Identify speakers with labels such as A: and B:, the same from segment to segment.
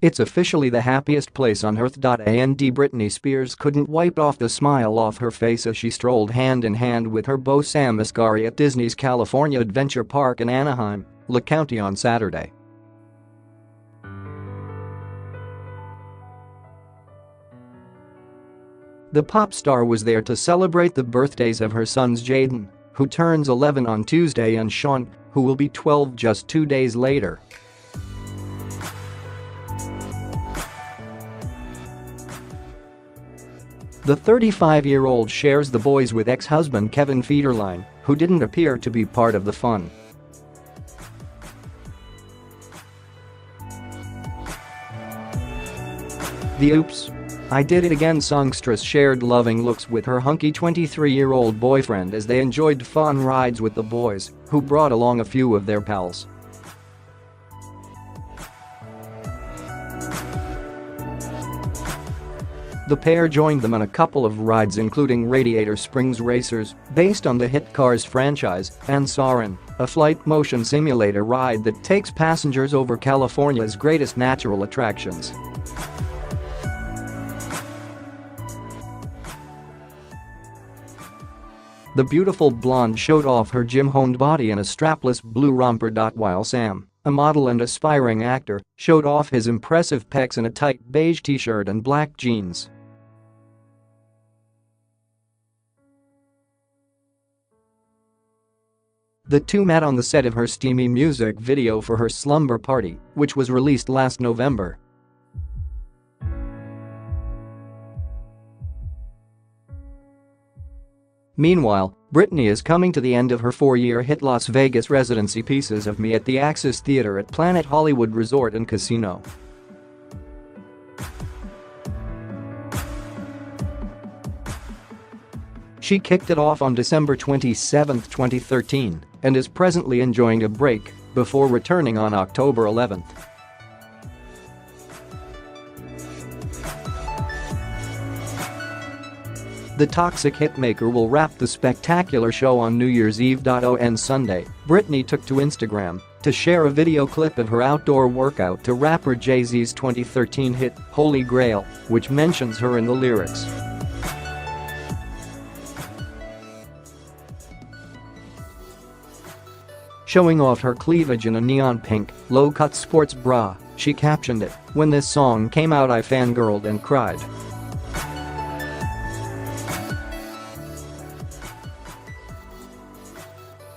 A: It's officially the happiest place on earth. And Britney Spears couldn't wipe off the smile off her face as she strolled hand in hand with her beau Sam Asghari at Disney's California Adventure Park in Anaheim, LA County on Saturday. The pop star was there to celebrate the birthdays of her sons Jaden, who turns 11 on Tuesday, and Sean, who will be 12 just 2 days later. The 35-year-old shares the boys with ex-husband Kevin Federline, who didn't appear to be part of the fun. The Oops, I Did It Again songstress shared loving looks with her hunky 23-year-old boyfriend as they enjoyed fun rides with the boys, who brought along a few of their pals. The pair joined them on a couple of rides, including Radiator Springs Racers, based on the hit Cars franchise, and Soarin', a flight motion simulator ride that takes passengers over California's greatest natural attractions. The beautiful blonde showed off her gym-honed body in a strapless blue romper. While Sam, a model and aspiring actor, showed off his impressive pecs in a tight beige t-shirt and black jeans. The two met on the set of her steamy music video for her Slumber Party, which was released last November. Meanwhile, Britney is coming to the end of her 4-year hit Las Vegas residency Pieces of Me at the Axis Theater at Planet Hollywood Resort and Casino. She kicked it off on December 27, 2013, and is presently enjoying a break before returning on October 11. The toxic hitmaker will wrap the spectacular show on New Year's Eve. On Sunday, Britney took to Instagram to share a video clip of her outdoor workout to rapper Jay-Z's 2013 hit, Holy Grail, which mentions her in the lyrics. Showing off her cleavage in a neon pink, low-cut sports bra, she captioned it, "When this song came out I fangirled and cried."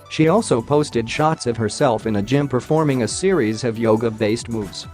A: She also posted shots of herself in a gym performing a series of yoga-based moves.